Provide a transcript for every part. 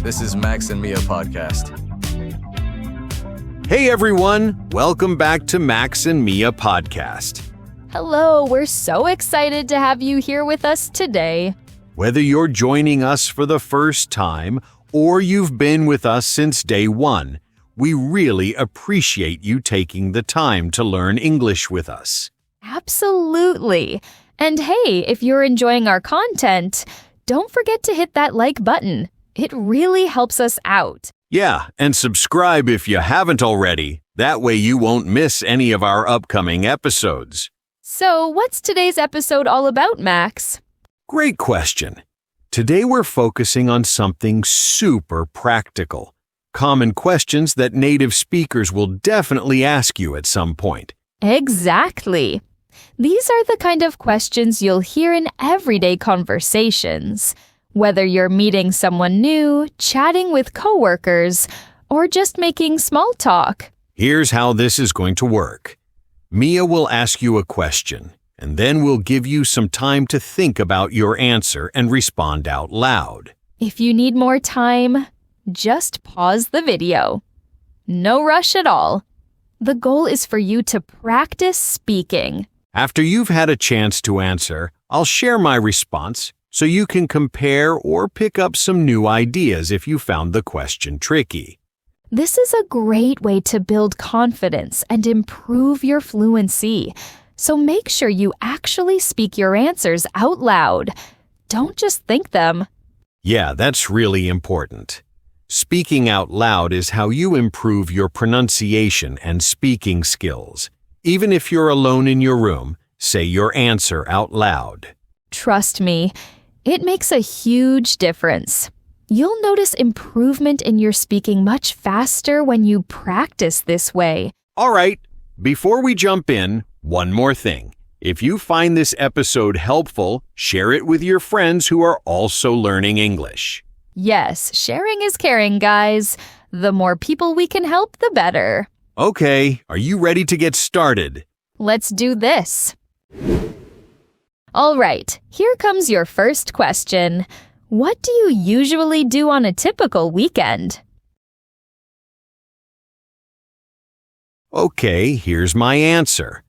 This is Max and Mia podcast. Hey everyone, welcome back to Max and Mia podcast. Hello, we're so excited to have you here with us today. Whether you're joining us for the first time or you've been with us since day one, we really appreciate you taking the time to learn English with us. Absolutely. And hey, if you're enjoying our content, don't forget to hit that like button. It really helps us out. Yeah, and subscribe if you haven't already. That way you won't miss any of our upcoming episodes. So, what's today's episode all about, Max? Great question. Today we're focusing on something super practical. Common questions that native speakers will definitely ask you at some point. Exactly. These are the kind of questions you'll hear in everyday conversations. Whether you're meeting someone new, chatting with coworkers, or just making small talk. Here's how this is going to work. Mia will ask you a question, and then we'll give you some time to think about your answer and respond out loud. If you need more time, just pause the video. No rush at all. The goal is for you to practice speaking. After you've had a chance to answer, I'll share my response so you can compare or pick up some new ideas if you found the question tricky. This is a great way to build confidence and improve your fluency. So make sure you actually speak your answers out loud. Don't just think them. Yeah, that's really important. Speaking out loud is how you improve your pronunciation and speaking skills. Even if you're alone in your room, say your answer out loud. Trust me, it makes a huge difference. You'll notice improvement in your speaking much faster when you practice this way. All right, before we jump in, one more thing. If you find this episode helpful, share it with your friends who are also learning English. Yes, sharing is caring, guys. The more people we can help, the better. Okay, are you ready to get started? Let's do this. All right, here comes your first question. What do you usually do on a typical weekend? Okay, here's my answer.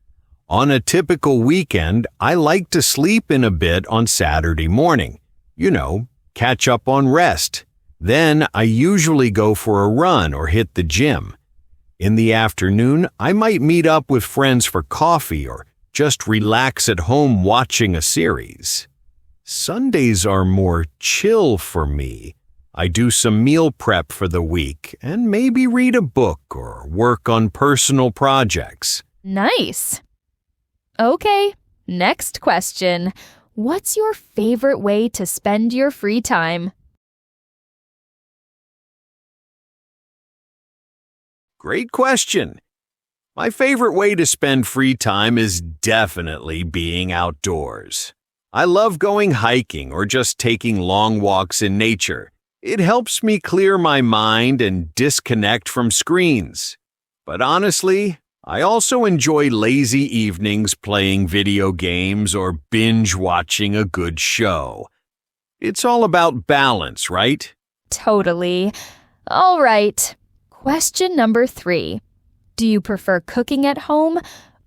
On a typical weekend, I like to sleep in a bit on Saturday morning. Catch up on rest. Then I usually go for a run or hit the gym. In the afternoon, I might meet up with friends for coffee or just relax at home watching a series. Sundays are more chill for me. I do some meal prep for the week and maybe read a book or work on personal projects. Nice. Okay, next question. What's your favorite way to spend your free time? Great question. My favorite way to spend free time is definitely being outdoors. I love going hiking or just taking long walks in nature. It helps me clear my mind and disconnect from screens. But honestly, I also enjoy lazy evenings playing video games or binge watching a good show. It's all about balance, right? Totally. All right. Question number 3. Do you prefer cooking at home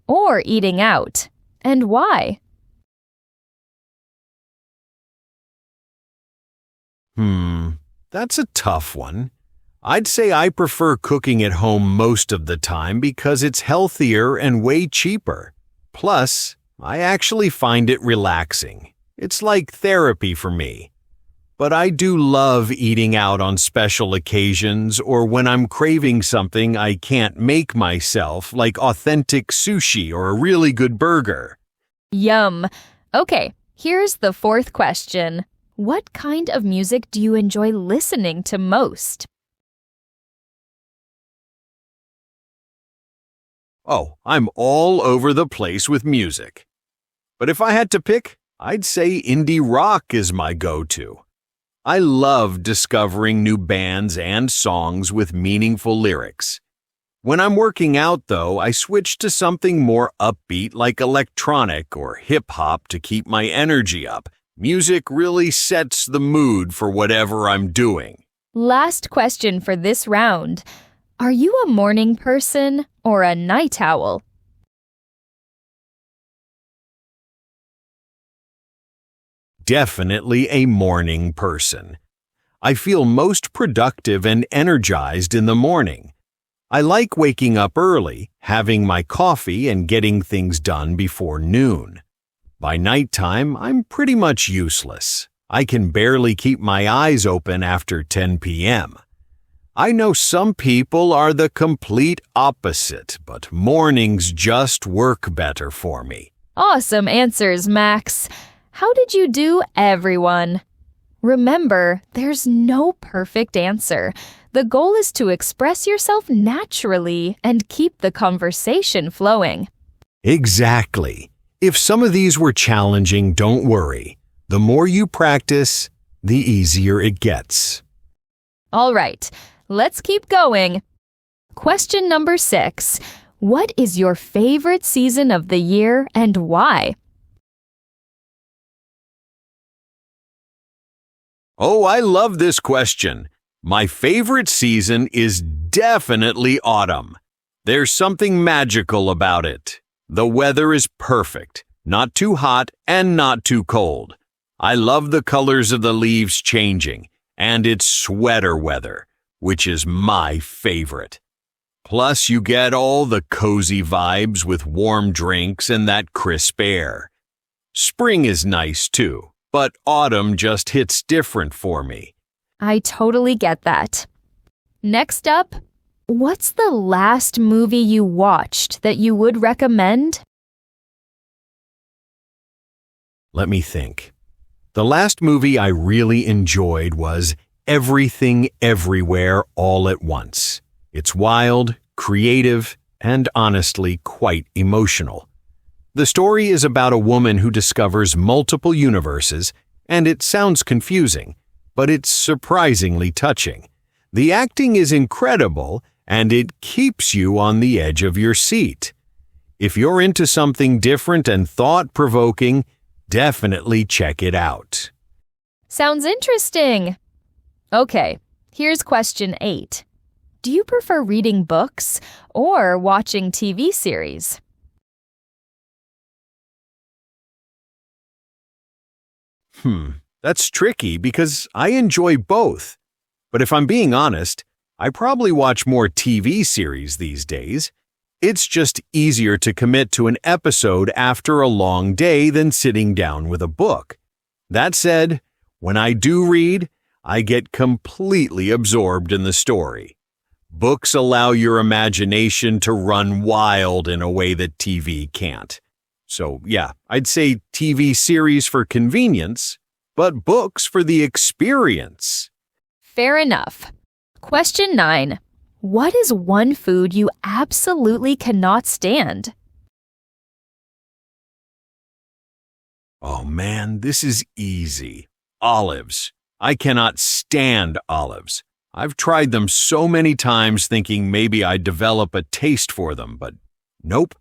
or eating out? And why? That's a tough one. I'd say I prefer cooking at home most of the time because it's healthier and way cheaper. Plus, I actually find it relaxing. It's like therapy for me. But I do love eating out on special occasions or when I'm craving something I can't make myself, like authentic sushi or a really good burger. Yum. Okay, here's the 4th question. What kind of music do you enjoy listening to most? Oh, I'm all over the place with music. But if I had to pick, I'd say indie rock is my go-to. I love discovering new bands and songs with meaningful lyrics. When I'm working out, though, I switch to something more upbeat like electronic or hip-hop to keep my energy up. Music really sets the mood for whatever I'm doing. Last question for this round. Are you a morning person or a night owl? Definitely a morning person. I feel most productive and energized in the morning. I like waking up early, having my coffee, and getting things done before noon. By nighttime, I'm pretty much useless. I can barely keep my eyes open after 10 p.m. I know some people are the complete opposite, but mornings just work better for me. Awesome answers, Max. How did you do, everyone? Remember, there's no perfect answer. The goal is to express yourself naturally and keep the conversation flowing. Exactly. If some of these were challenging, don't worry. The more you practice, the easier it gets. All right, let's keep going. Question number 6. What is your favorite season of the year and why? Oh, I love this question. My favorite season is definitely autumn. There's something magical about it. The weather is perfect, not too hot and not too cold. I love the colors of the leaves changing, and it's sweater weather, which is my favorite. Plus, you get all the cozy vibes with warm drinks and that crisp air. Spring is nice too. But autumn just hits different for me. I totally get that. Next up, what's the last movie you watched that you would recommend? Let me think. The last movie I really enjoyed was Everything Everywhere All at Once. It's wild, creative, and honestly quite emotional. The story is about a woman who discovers multiple universes, and it sounds confusing, but it's surprisingly touching. The acting is incredible, and it keeps you on the edge of your seat. If you're into something different and thought-provoking, definitely check it out. Sounds interesting. Okay, here's question 8. Do you prefer reading books or watching TV series? That's tricky because I enjoy both. But if I'm being honest, I probably watch more TV series these days. It's just easier to commit to an episode after a long day than sitting down with a book. That said, when I do read, I get completely absorbed in the story. Books allow your imagination to run wild in a way that TV can't. So yeah, I'd say TV series for convenience, but books for the experience. Fair enough. Question 9. What is one food you absolutely cannot stand? Oh man, this is easy. Olives. I cannot stand olives. I've tried them so many times thinking maybe I'd develop a taste for them, but nope.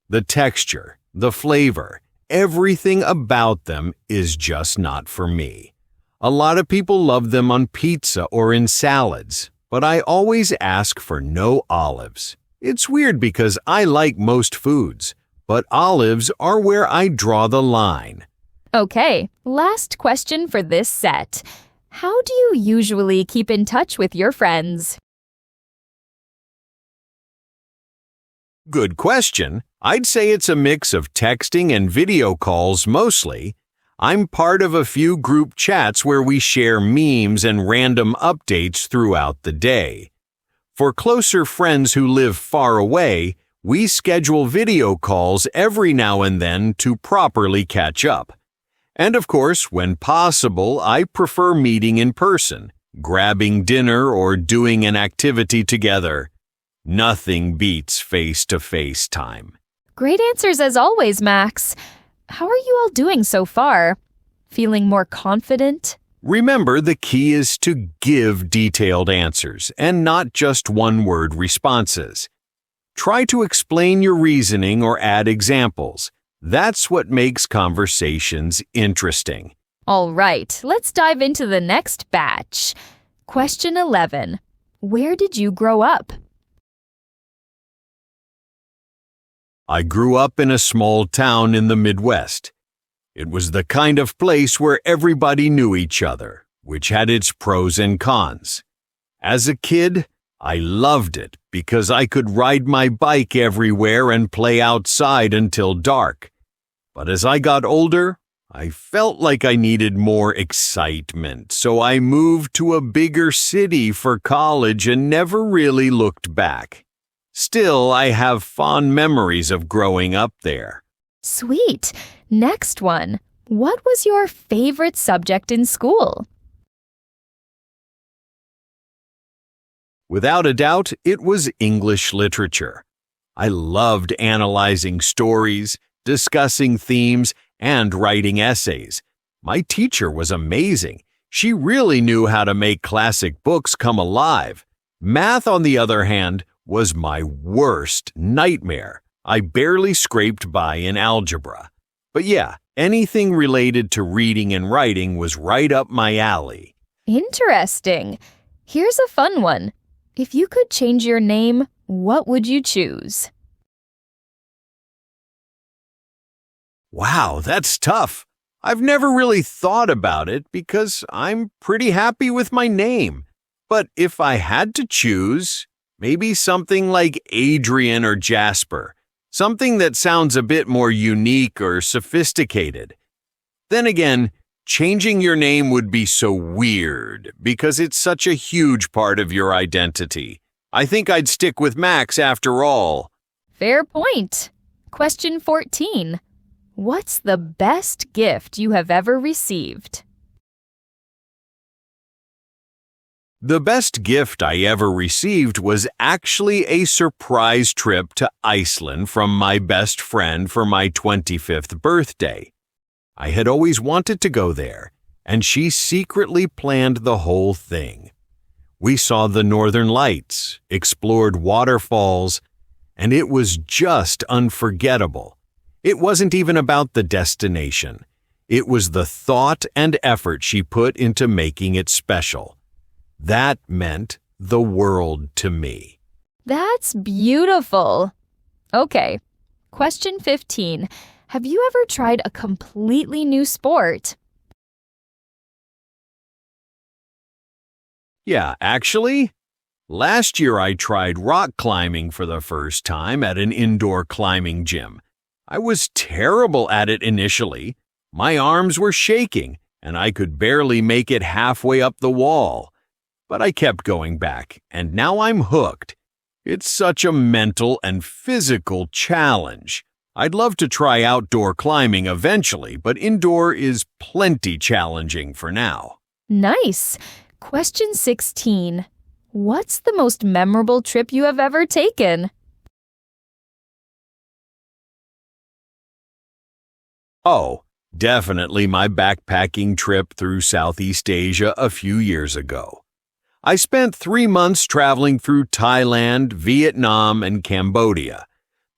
The texture, the flavor, everything about them is just not for me. A lot of people love them on pizza or in salads, but I always ask for no olives. It's weird because I like most foods, but olives are where I draw the line. Okay, last question for this set. How do you usually keep in touch with your friends? Good question. I'd say it's a mix of texting and video calls mostly. I'm part of a few group chats where we share memes and random updates throughout the day. For closer friends who live far away, we schedule video calls every now and then to properly catch up. And of course, when possible, I prefer meeting in person, grabbing dinner or doing an activity together. Nothing beats face-to-face time. Great answers as always, Max. How are you all doing so far? Feeling more confident? Remember, the key is to give detailed answers and not just one-word responses. Try to explain your reasoning or add examples. That's what makes conversations interesting. All right, let's dive into the next batch. Question 11. Where did you grow up? I grew up in a small town in the Midwest. It was the kind of place where everybody knew each other, which had its pros and cons. As a kid, I loved it because I could ride my bike everywhere and play outside until dark. But as I got older, I felt like I needed more excitement, so I moved to a bigger city for college and never really looked back. Still, I have fond memories of growing up there. Sweet. Next one. What was your favorite subject in school? Without a doubt, it was English literature. I loved analyzing stories, discussing themes, and writing essays. My teacher was amazing. She really knew how to make classic books come alive. Math, on the other hand, was my worst nightmare. I barely scraped by in algebra. But yeah, anything related to reading and writing was right up my alley. Interesting. Here's a fun one. If you could change your name, what would you choose? Wow, that's tough. I've never really thought about it because I'm pretty happy with my name. But if I had to choose, maybe something like Adrian or Jasper. Something that sounds a bit more unique or sophisticated. Then again, changing your name would be so weird because it's such a huge part of your identity. I think I'd stick with Max after all. Fair point. Question 14. What's the best gift you have ever received? The best gift I ever received was actually a surprise trip to Iceland from my best friend for my 25th birthday. I had always wanted to go there, and she secretly planned the whole thing. We saw the Northern Lights, explored waterfalls, and it was just unforgettable. It wasn't even about the destination. It was the thought and effort she put into making it special. That meant the world to me. That's beautiful. Okay. Question 15. Have you ever tried a completely new sport? Yeah, actually, last year I tried rock climbing for the first time at an indoor climbing gym. I was terrible at it initially. My arms were shaking, and I could barely make it halfway up the wall. But I kept going back, and now I'm hooked. It's such a mental and physical challenge. I'd love to try outdoor climbing eventually, but indoor is plenty challenging for now. Nice. Question 16. What's the most memorable trip you have ever taken? Oh, definitely my backpacking trip through Southeast Asia a few years ago. I spent 3 months traveling through Thailand, Vietnam, and Cambodia.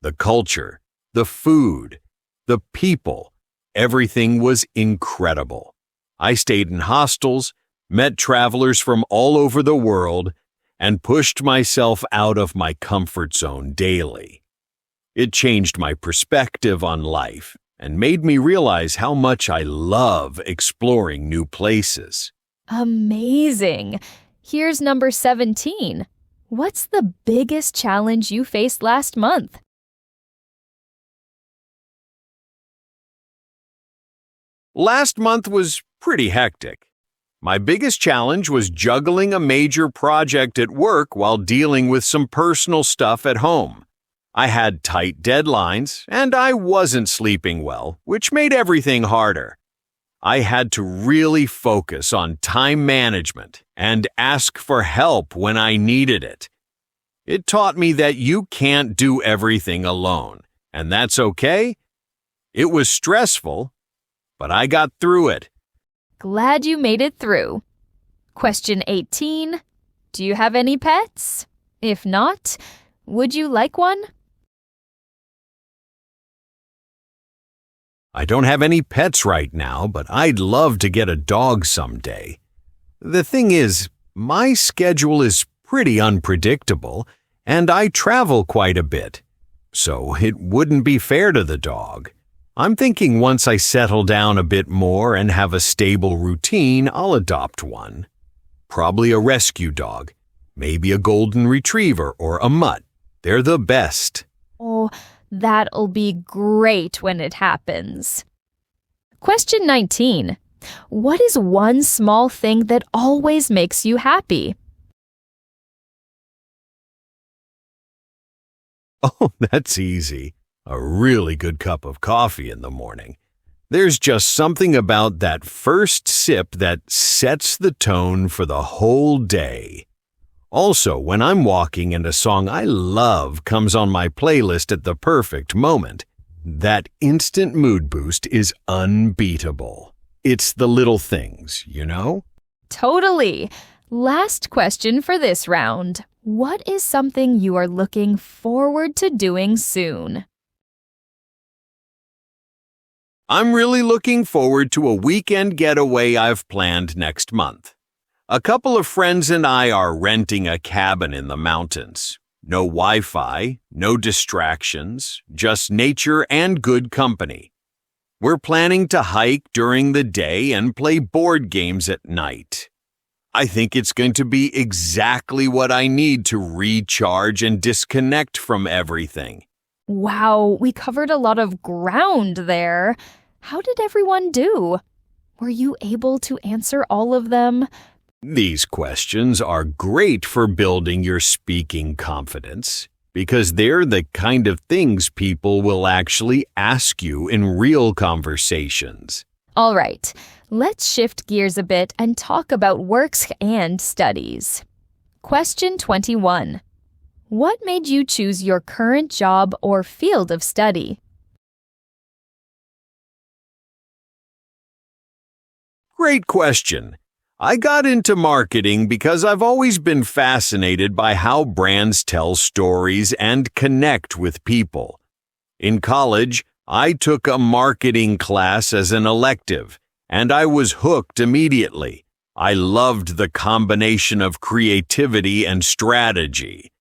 The culture, the food, the people, everything was incredible. I stayed in hostels, met travelers from all over the world, and pushed myself out of my comfort zone daily. It changed my perspective on life and made me realize how much I love exploring new places. Amazing. Here's number 17. What's the biggest challenge you faced last month? Last month was pretty hectic. My biggest challenge was juggling a major project at work while dealing with some personal stuff at home. I had tight deadlines, and I wasn't sleeping well, which made everything harder. I had to really focus on time management and ask for help when I needed it. It taught me that you can't do everything alone, and that's okay. It was stressful, but I got through it. Glad you made it through. Question 18. Do you have any pets? If not, would you like one? I don't have any pets right now, but I'd love to get a dog someday. The thing is, My schedule is pretty unpredictable, and I travel quite a bit, so it wouldn't be fair to the dog. I'm thinking once I settle down a bit more and have a stable routine, I'll adopt one. Probably a rescue dog, maybe a golden retriever or a mutt. They're the best. Oh, that'll be great when it happens. Question 19. What is one small thing that always makes you happy? Oh, that's easy. A really good cup of coffee in the morning. There's just something about that first sip that sets the tone for the whole day. Also, when I'm walking and a song I love comes on my playlist at the perfect moment, that instant mood boost is unbeatable. It's the little things, you know? Totally. Last question for this round. What is something you are looking forward to doing soon? I'm really looking forward to a weekend getaway I've planned next month. A couple of friends and I are renting a cabin in the mountains. No Wi-Fi, no distractions, just nature and good company. We're planning to hike during the day and play board games at night. I think it's going to be exactly what I need to recharge and disconnect from everything. Wow, we covered a lot of ground there. How did everyone do? Were you able to answer all of them? These questions are great for building your speaking confidence because they're the kind of things people will actually ask you in real conversations. All right, let's shift gears a bit and talk about works and studies. Question 21. What made you choose your current job or field of study? Great question. I got into marketing because I've always been fascinated by how brands tell stories and connect with people. In college, I took a marketing class as an elective, and I was hooked immediately. I loved the combination of creativity and strategy.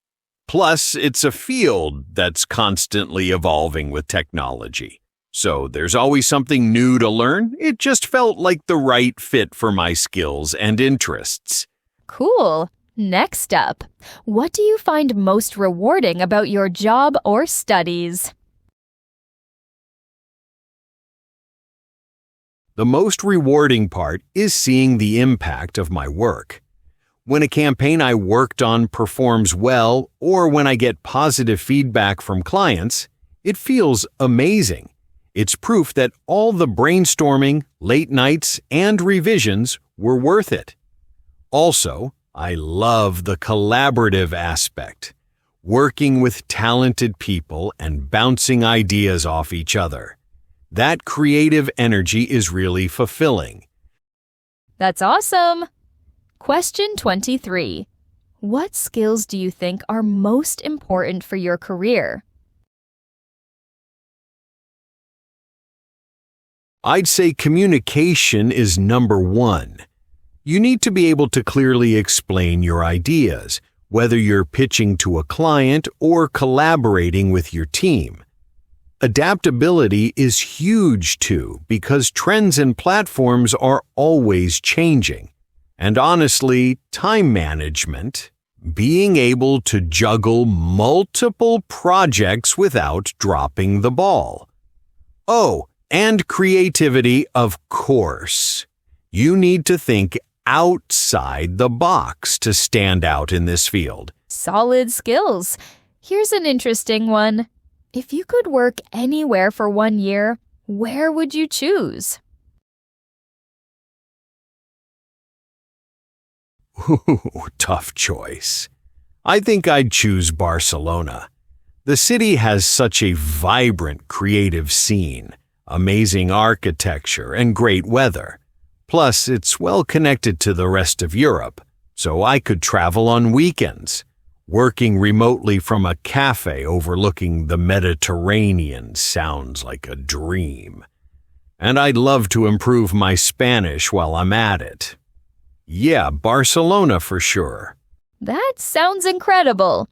Plus, it's a field that's constantly evolving with technology. So there's always something new to learn. It just felt like the right fit for my skills and interests. Cool. Next up, what do you find most rewarding about your job or studies? The most rewarding part is seeing the impact of my work. When a campaign I worked on performs well, or when I get positive feedback from clients, it feels amazing. It's proof that all the brainstorming, late nights, and revisions were worth it. Also, I love the collaborative aspect, working with talented people and bouncing ideas off each other. That creative energy is really fulfilling. That's awesome! Question 23. What skills do you think are most important for your career? I'd say communication is number one. You need to be able to clearly explain your ideas, whether you're pitching to a client or collaborating with your team. Adaptability is huge too, because trends and platforms are always changing. And honestly, time management, being able to juggle multiple projects without dropping the ball. Oh, and creativity, of course. You need to think outside the box to stand out in this field. Solid skills. Here's an interesting one. If you could work anywhere for 1 year, where would you choose? Ooh, tough choice. I think I'd choose Barcelona. The city has such a vibrant, creative scene, amazing architecture, and great weather. Plus, it's well connected to the rest of Europe, so I could travel on weekends. Working remotely from a cafe overlooking the Mediterranean sounds like a dream. And I'd love to improve my Spanish while I'm at it. Yeah, Barcelona for sure. That sounds incredible.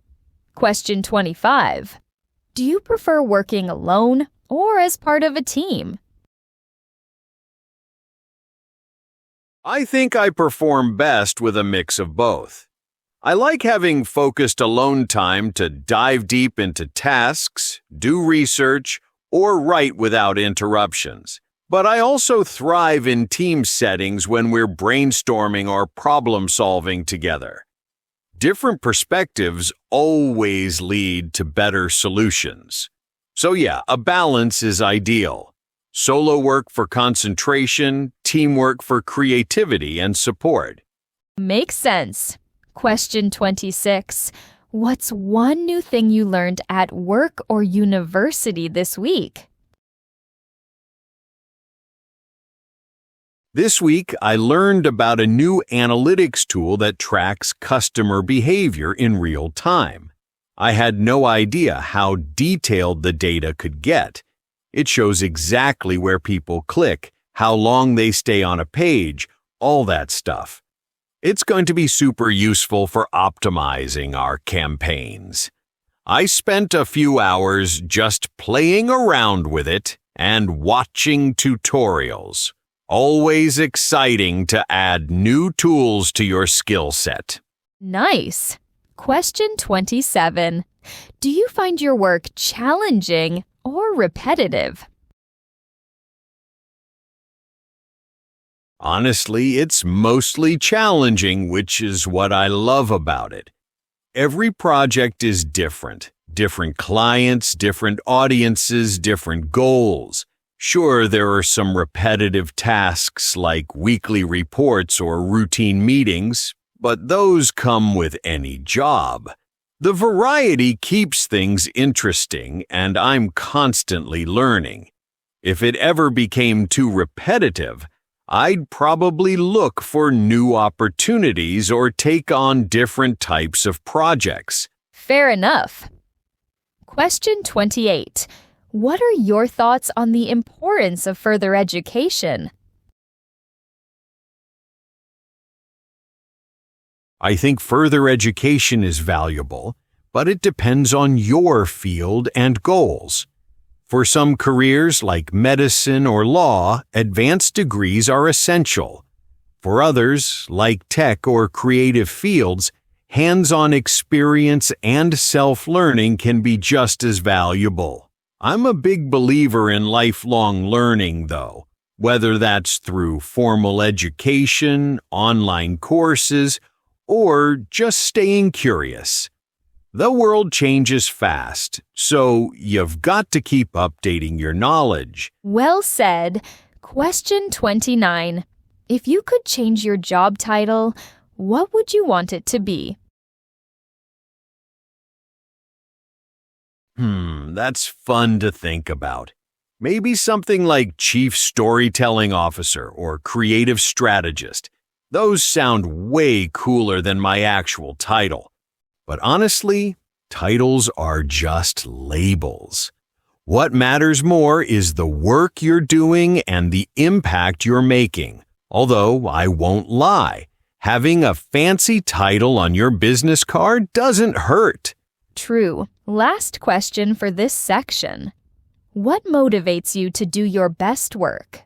Question 25. Do you prefer working alone or as part of a team? I think I perform best with a mix of both. I like having focused alone time to dive deep into tasks, do research, or write without interruptions. But I also thrive in team settings when we're brainstorming or problem-solving together. Different perspectives always lead to better solutions. So yeah, a balance is ideal. Solo work for concentration, teamwork for creativity and support. Makes sense. Question 26. What's one new thing you learned at work or university this week? This week, I learned about a new analytics tool that tracks customer behavior in real time. I had no idea how detailed the data could get. It shows exactly where people click, how long they stay on a page, all that stuff. It's going to be super useful for optimizing our campaigns. I spent a few hours just playing around with it and watching tutorials. Always exciting to add new tools to your skill set. Nice. Question 27. Do you find your work challenging or repetitive? Honestly, it's mostly challenging, which is what I love about it. Every project is different. Different clients, different audiences, different goals. Sure, there are some repetitive tasks like weekly reports or routine meetings, but those come with any job. The variety keeps things interesting, and I'm constantly learning. If it ever became too repetitive, I'd probably look for new opportunities or take on different types of projects. Fair enough. Question 28. What are your thoughts on the importance of further education? I think further education is valuable, but it depends on your field and goals. For some careers like medicine or law, advanced degrees are essential. For others, like tech or creative fields, hands-on experience and self-learning can be just as valuable. I'm a big believer in lifelong learning, though, whether that's through formal education, online courses, or just staying curious. The world changes fast, so you've got to keep updating your knowledge. Well said. Question 29. If you could change your job title, what would you want it to be? That's fun to think about. Maybe something like Chief Storytelling Officer or Creative Strategist. Those sound way cooler than my actual title. But honestly, titles are just labels. What matters more is the work you're doing and the impact you're making. Although, I won't lie, having a fancy title on your business card doesn't hurt. True. Last question for this section. What motivates you to do your best work?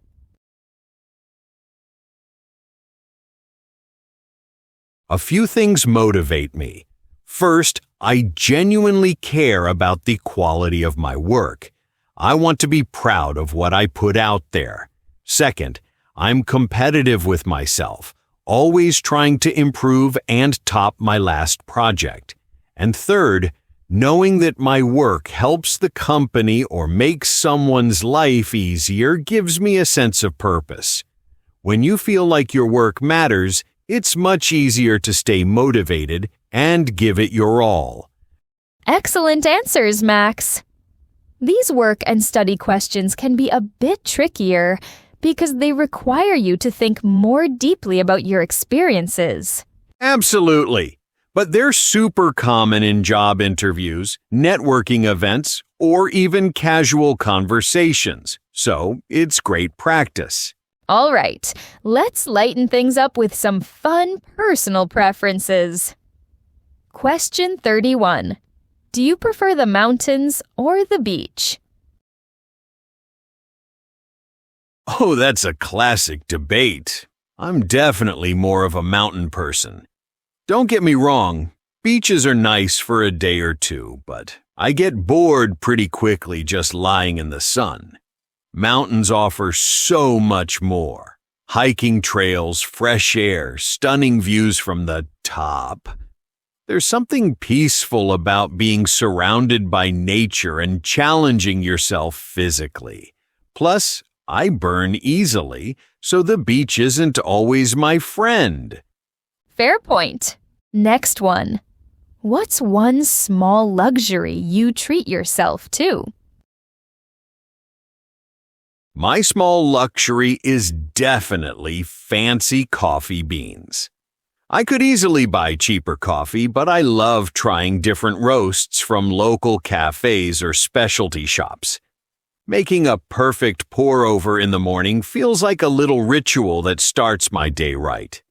A few things motivate me. First, I genuinely care about the quality of my work. I want to be proud of what I put out there. Second, I'm competitive with myself, always trying to improve and top my last project. And third, knowing that my work helps the company or makes someone's life easier gives me a sense of purpose. When you feel like your work matters, it's much easier to stay motivated and give it your all. Excellent answers, Max. These work and study questions can be a bit trickier because they require you to think more deeply about your experiences. Absolutely. But they're super common in job interviews, networking events, or even casual conversations. So it's great practice. All right, let's lighten things up with some fun personal preferences. Question 31. Do you prefer the mountains or the beach? Oh, that's a classic debate. I'm definitely more of a mountain person. Don't get me wrong, beaches are nice for a day or two, but I get bored pretty quickly just lying in the sun. Mountains offer so much more. Hiking trails, fresh air, stunning views from the top. There's something peaceful about being surrounded by nature and challenging yourself physically. Plus, I burn easily, so the beach isn't always my friend. Fair point. Next one. What's one small luxury you treat yourself to? My small luxury is definitely fancy coffee beans. I could easily buy cheaper coffee, but I love trying different roasts from local cafes or specialty shops. Making a perfect pour-over in the morning feels like a little ritual that starts my day right.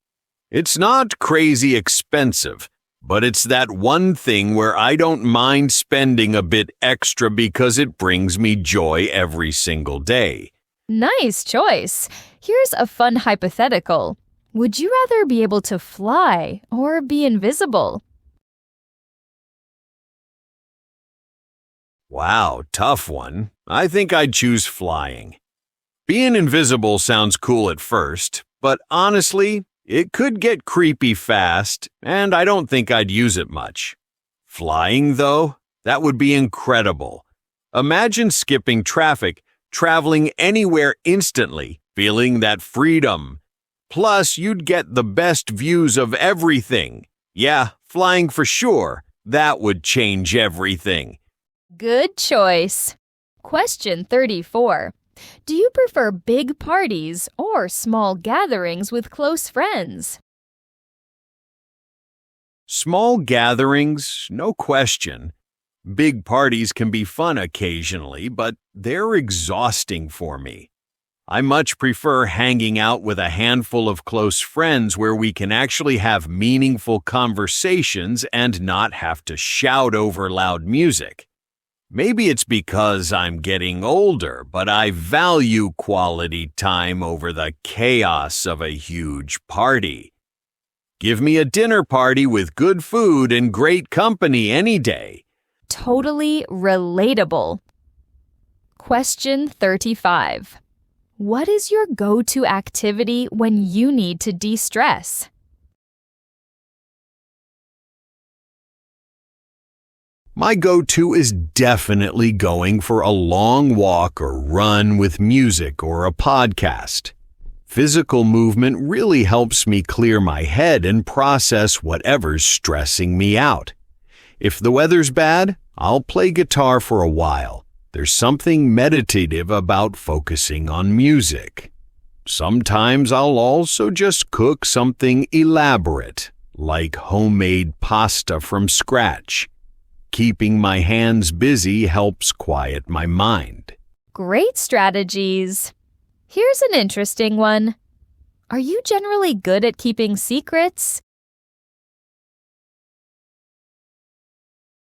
It's not crazy expensive, but it's that one thing where I don't mind spending a bit extra because it brings me joy every single day. Nice choice. Here's a fun hypothetical. Would you rather be able to fly or be invisible? Wow, tough one. I think I'd choose flying. Being invisible sounds cool at first, but honestly, it could get creepy fast, and I don't think I'd use it much. Flying, though, that would be incredible. Imagine skipping traffic, traveling anywhere instantly, feeling that freedom. Plus, you'd get the best views of everything. Yeah, flying for sure. That would change everything. Good choice. Question 34. Do you prefer big parties or small gatherings with close friends? Small gatherings, no question. Big parties can be fun occasionally, but they're exhausting for me. I much prefer hanging out with a handful of close friends where we can actually have meaningful conversations and not have to shout over loud music. Maybe it's because I'm getting older, but I value quality time over the chaos of a huge party. Give me a dinner party with good food and great company any day. Totally relatable. Question 35. What is your go-to activity when you need to de-stress? My go-to is definitely going for a long walk or run with music or a podcast. Physical movement really helps me clear my head and process whatever's stressing me out. If the weather's bad, I'll play guitar for a while. There's something meditative about focusing on music. Sometimes I'll also just cook something elaborate, like homemade pasta from scratch. Keeping my hands busy helps quiet my mind. Great strategies. Here's an interesting one. Are you generally good at keeping secrets?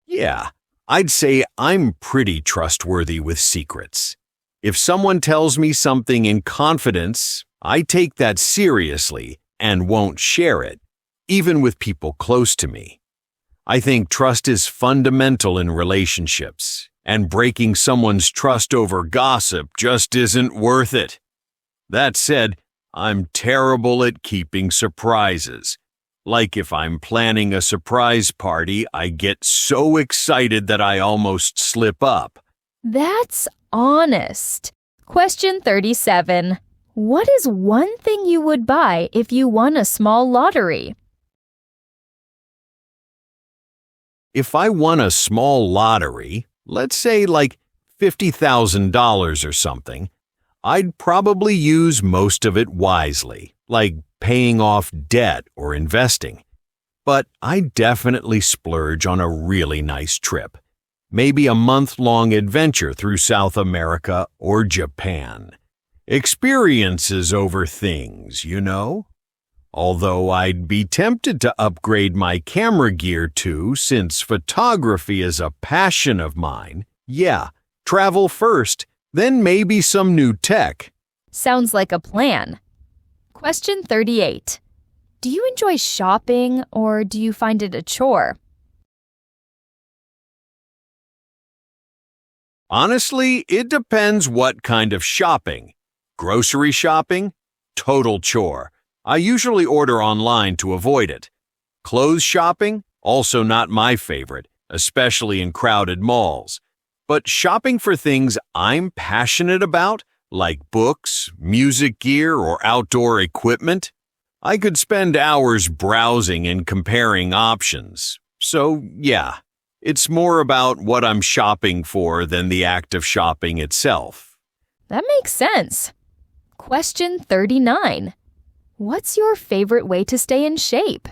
Yeah, I'd say I'm pretty trustworthy with secrets. If someone tells me something in confidence, I take that seriously and won't share it, even with people close to me. I think trust is fundamental in relationships, and breaking someone's trust over gossip just isn't worth it. That said, I'm terrible at keeping surprises. Like if I'm planning a surprise party, I get so excited that I almost slip up. That's honest. Question 37. What is one thing you would buy if you won a small lottery? If I won a small lottery, let's say like $50,000 or something, I'd probably use most of it wisely, like paying off debt or investing. But I'd definitely splurge on a really nice trip, maybe a month-long adventure through South America or Japan. Experiences over things, you know? Although I'd be tempted to upgrade my camera gear too, since photography is a passion of mine. Yeah, travel first, then maybe some new tech. Sounds like a plan. Question 38. Do you enjoy shopping or do you find it a chore? Honestly, it depends what kind of shopping. Grocery shopping? Total chore. I usually order online to avoid it. Clothes shopping? Also not my favorite, especially in crowded malls. But shopping for things I'm passionate about, like books, music gear, or outdoor equipment, I could spend hours browsing and comparing options. So, yeah, it's more about what I'm shopping for than the act of shopping itself. That makes sense. Question 39. What's your favorite way to stay in shape?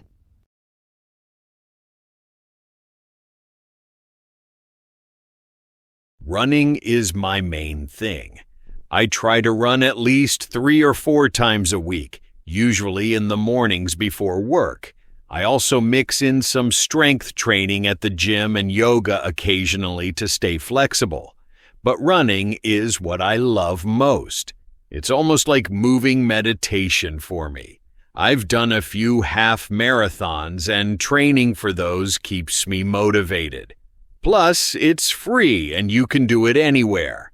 Running is my main thing. I try to run at least 3 or 4 times a week, usually in the mornings before work. I also mix in some strength training at the gym and yoga occasionally to stay flexible. But running is what I love most. It's almost like moving meditation for me. I've done a few half marathons and training for those keeps me motivated. Plus, it's free and you can do it anywhere.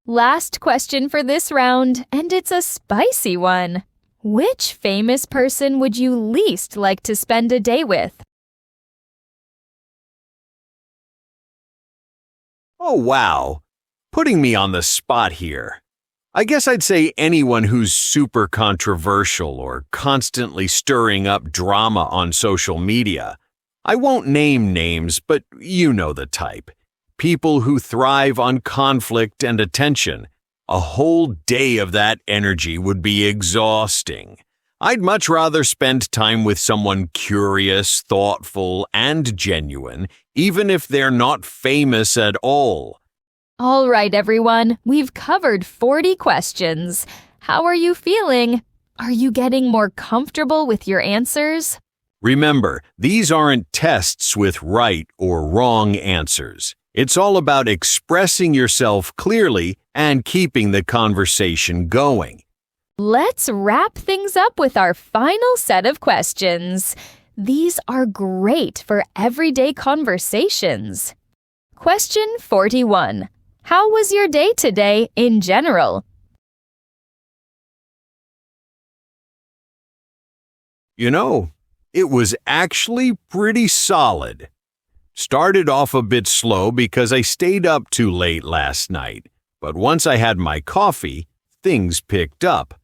Last question for this round, and it's a spicy one. Which famous person would you least like to spend a day with? Oh, wow. Putting me on the spot here. I guess I'd say anyone who's super controversial or constantly stirring up drama on social media. I won't name names, but you know the type. People who thrive on conflict and attention. A whole day of that energy would be exhausting. I'd much rather spend time with someone curious, thoughtful, and genuine, even if they're not famous at all. All right, everyone, we've covered 40 questions. How are you feeling? Are you getting more comfortable with your answers? Remember, these aren't tests with right or wrong answers. It's all about expressing yourself clearly and keeping the conversation going. Let's wrap things up with our final set of questions. These are great for everyday conversations. Question 41. How was your day today in general? You know, it was actually pretty solid. Started off a bit slow because I stayed up too late last night, but once I had my coffee, things picked up.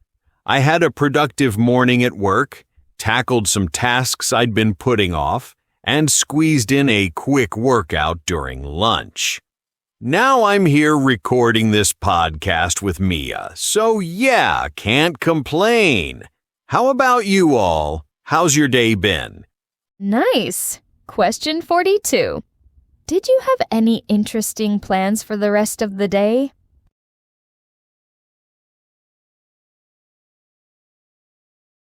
I had a productive morning at work, tackled some tasks I'd been putting off, and squeezed in a quick workout during lunch. Now I'm here recording this podcast with Mia, so yeah, can't complain. How about you all? How's your day been? Nice. Question 42. Did you have any interesting plans for the rest of the day?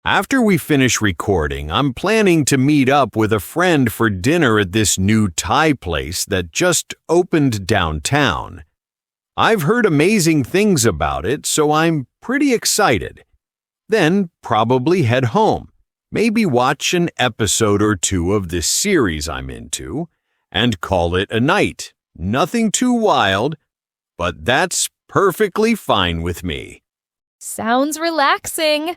After we finish recording, I'm planning to meet up with a friend for dinner at this new Thai place that just opened downtown. I've heard amazing things about it, so I'm pretty excited. Then probably head home, maybe watch an episode or 2 of this series I'm into, and call it a night. Nothing too wild, but that's perfectly fine with me. Sounds relaxing.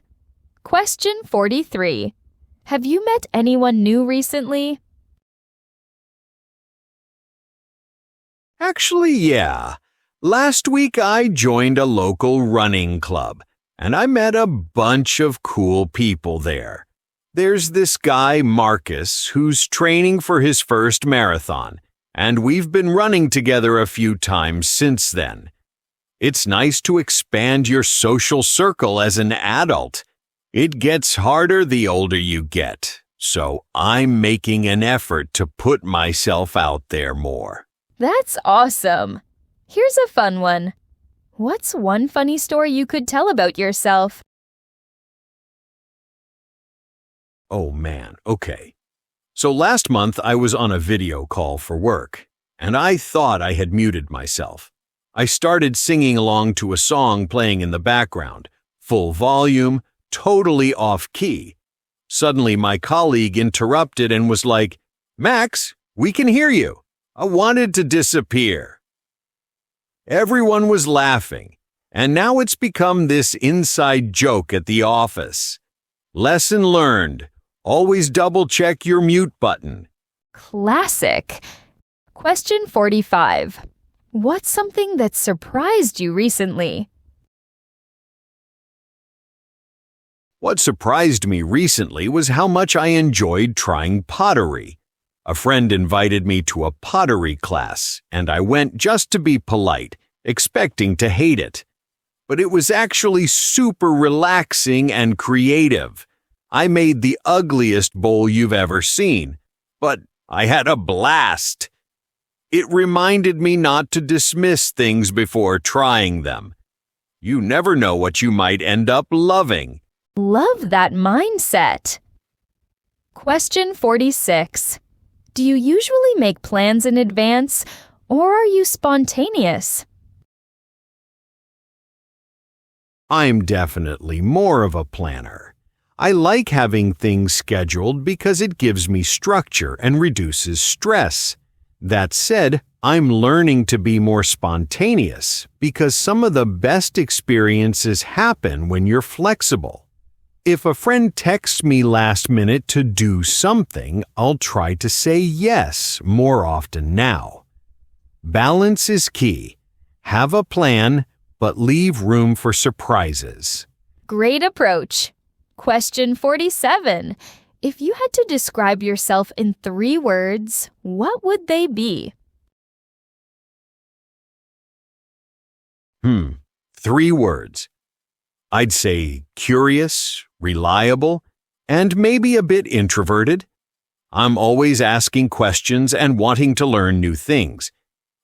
Question 43. Have you met anyone new recently? Actually, yeah. Last week I joined a local running club, and I met a bunch of cool people there. There's this guy, Marcus, who's training for his first marathon, and we've been running together a few times since then. It's nice to expand your social circle as an adult. It gets harder the older you get, so I'm making an effort to put myself out there more. That's awesome. Here's a fun one. What's one funny story you could tell about yourself? Oh man, okay. So last month I was on a video call for work, and I thought I had muted myself. I started singing along to a song playing in the background, full volume, totally off key. Suddenly my colleague interrupted and was like, "Max, we can hear you." I wanted to disappear. Everyone was laughing, and now it's become this inside joke at the office. Lesson learned. Always double-check your mute button. Classic. Question 45. What's something that surprised you recently? What surprised me recently was how much I enjoyed trying pottery. A friend invited me to a pottery class, and I went just to be polite, expecting to hate it. But it was actually super relaxing and creative. I made the ugliest bowl you've ever seen, but I had a blast. It reminded me not to dismiss things before trying them. You never know what you might end up loving. Love that mindset. Question 46. Do you usually make plans in advance, or are you spontaneous? I'm definitely more of a planner. I like having things scheduled because it gives me structure and reduces stress. That said, I'm learning to be more spontaneous because some of the best experiences happen when you're flexible. If a friend texts me last minute to do something, I'll try to say yes more often now. Balance is key. Have a plan, but leave room for surprises. Great approach. Question 47. If you had to describe yourself in 3 words, what would they be? 3 words. I'd say curious, reliable, and maybe a bit introverted. I'm always asking questions and wanting to learn new things.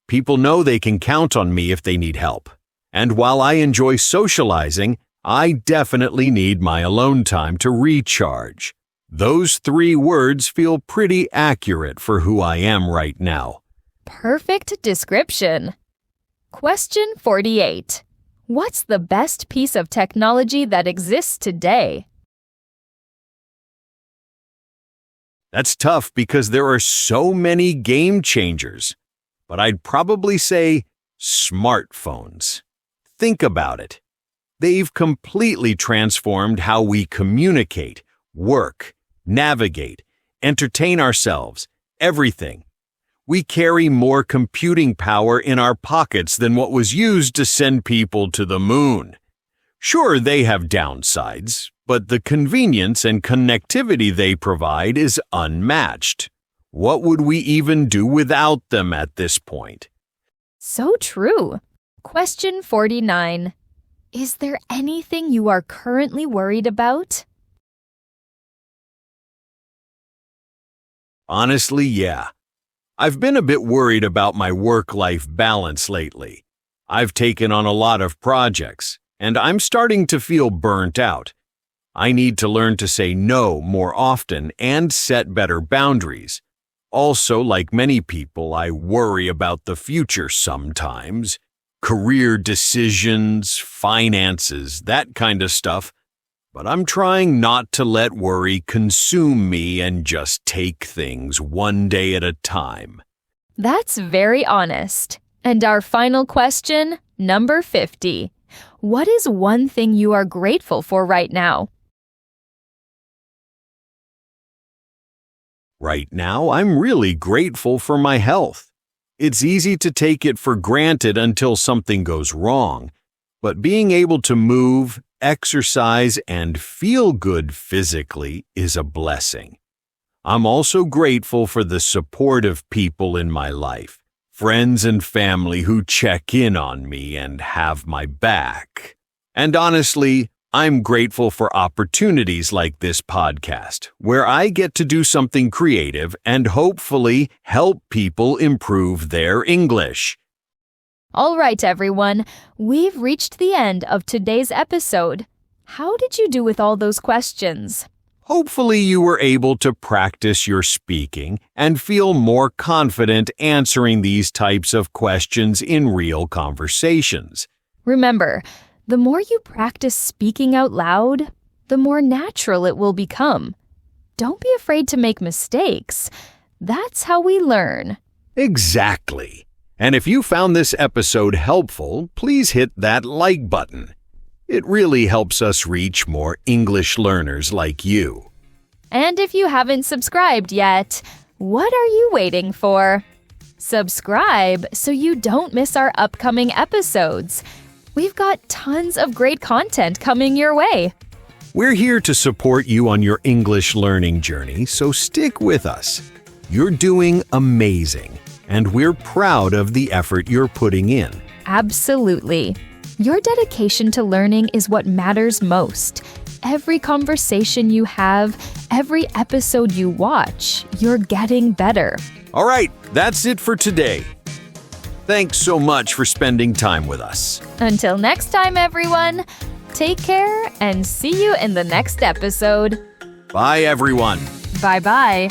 People know they can count on me if they need help. And while I enjoy socializing, I definitely need my alone time to recharge. Those 3 words feel pretty accurate for who I am right now. Perfect description. Question 48. What's the best piece of technology that exists today? That's tough because there are so many game changers. But I'd probably say smartphones. Think about it. They've completely transformed how we communicate, work, navigate, entertain ourselves, everything. We carry more computing power in our pockets than what was used to send people to the moon. Sure, they have downsides, but the convenience and connectivity they provide is unmatched. What would we even do without them at this point? So true. Question 49. Is there anything you are currently worried about? Honestly, yeah. I've been a bit worried about my work-life balance lately. I've taken on a lot of projects, and I'm starting to feel burnt out. I need to learn to say no more often and set better boundaries. Also, like many people, I worry about the future sometimes. Career decisions, finances, that kind of stuff. But I'm trying not to let worry consume me and just take things one day at a time. That's very honest. And our final question, number 50. What is one thing you are grateful for right now? Right now, I'm really grateful for my health. It's easy to take it for granted until something goes wrong, but being able to move, exercise, and feel good physically is a blessing. I'm also grateful for the support of people in my life, friends and family who check in on me and have my back. And honestly, I'm grateful for opportunities like this podcast, where I get to do something creative and hopefully help people improve their English. All right, everyone. We've reached the end of today's episode. How did you do with all those questions? Hopefully you were able to practice your speaking and feel more confident answering these types of questions in real conversations. Remember, the more you practice speaking out loud, the more natural it will become. Don't be afraid to make mistakes. That's how we learn. Exactly. And if you found this episode helpful, please hit that like button. It really helps us reach more English learners like you. And if you haven't subscribed yet, what are you waiting for? Subscribe so you don't miss our upcoming episodes. We've got tons of great content coming your way. We're here to support you on your English learning journey, so stick with us. You're doing amazing, and we're proud of the effort you're putting in. Absolutely. Your dedication to learning is what matters most. Every conversation you have, every episode you watch, you're getting better. All right, that's it for today. Thanks so much for spending time with us. Until next time, everyone, take care and see you in the next episode. Bye, everyone. Bye-bye.